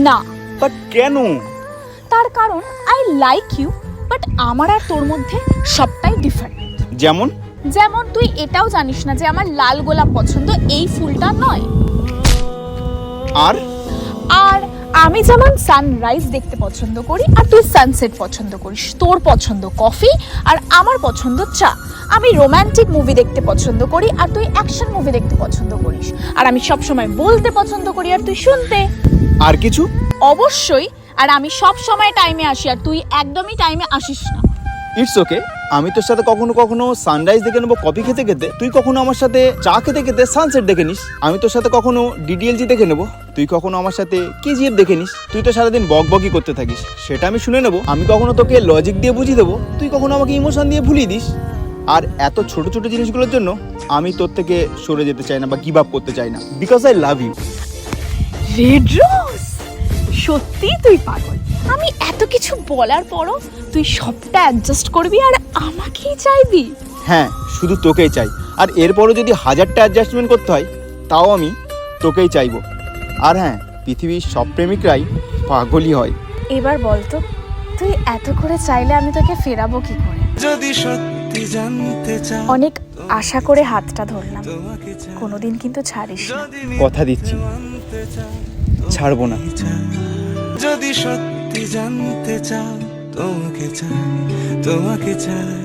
না। বাট কেন? তার কারণ আই লাইক ইউ, বাট আমার আর তোর মধ্যে সবটাই ডিফারেন্ট। যেমন? যেমন তুই এটাও জানিস না যে আমার লাল গোলাপ পছন্দ, এই ফুলটা নয়। আর আর আমি যেমন সানরাইজ দেখতে পছন্দ করি আর তুই সানসেট পছন্দ করিস, তোর পছন্দ কফি আর আমার পছন্দ চা। আমি রোমান্টিক মুভি দেখতে পছন্দ করি আর তুই অ্যাকশন মুভি দেখতে পছন্দ করিস। আর আমি সব সময় বলতে পছন্দ করি আর তুই শুনতে। আর কিছু? অবশ্যই। আর আমি সব সময় টাইমে আসি আর তুই একদমই টাইমে আসিস না। ইটস ওকে, আমি তোর সাথে কখনো কখনো সানরাইজ দেখে নেবো কফি খেতে খেতে, তুই কখনো আমার সাথে চা খেতে খেতে সানসেট দেখে নিস। আমি তোর সাথে কখনো ডিডিএলজি দেখে নেবো, তুই কখনো আমার সাথে কেজিএফ দেখে নিস। তুই তো সারাদিন বকবকি করতে থাকিস, সেটা আমি শুনে নেবো। আমি কখনো তোকে লজিক দিয়ে বুঝিয়ে দেবো, তুই কখনো আমাকে ইমোশন দিয়ে ভুলিয়ে দিস। আর এত ছোট ছোট জিনিসগুলোর জন্য আমি তোর থেকে সরে যেতে চাই না বা গিভ আপ করতে চাই না, because I love you. Red rose, সত্যি তুই পাগল। আমি এত কিছু বলার পরও তুই সবটা অ্যাডজাস্ট করবি আর আমাকেই চাইবি। হ্যাঁ, শুধু তোকেই চাই। আর এরপরও যদি 1000টা অ্যাডজাস্টমেন্ট করতে হয় তাও আমি তোকেই চাইবো। আর হ্যাঁ, পৃথিবীর সব প্রেমিকরাই পাগলই হয়। এবার বলতো, তুই এত করে চাইলে আমি তোকে ফেরাবো কি করে? যদি সত্যি জানতে চাও, অনেক আশা করে হাতটা ধরলাম, কোনোদিন কিন্তু ছাড়িস না। কথা দিচ্ছি, ছাড়বো না। যদি সত্যি জানতে চাও, তোমাকে চাই, তোমাকে চাই।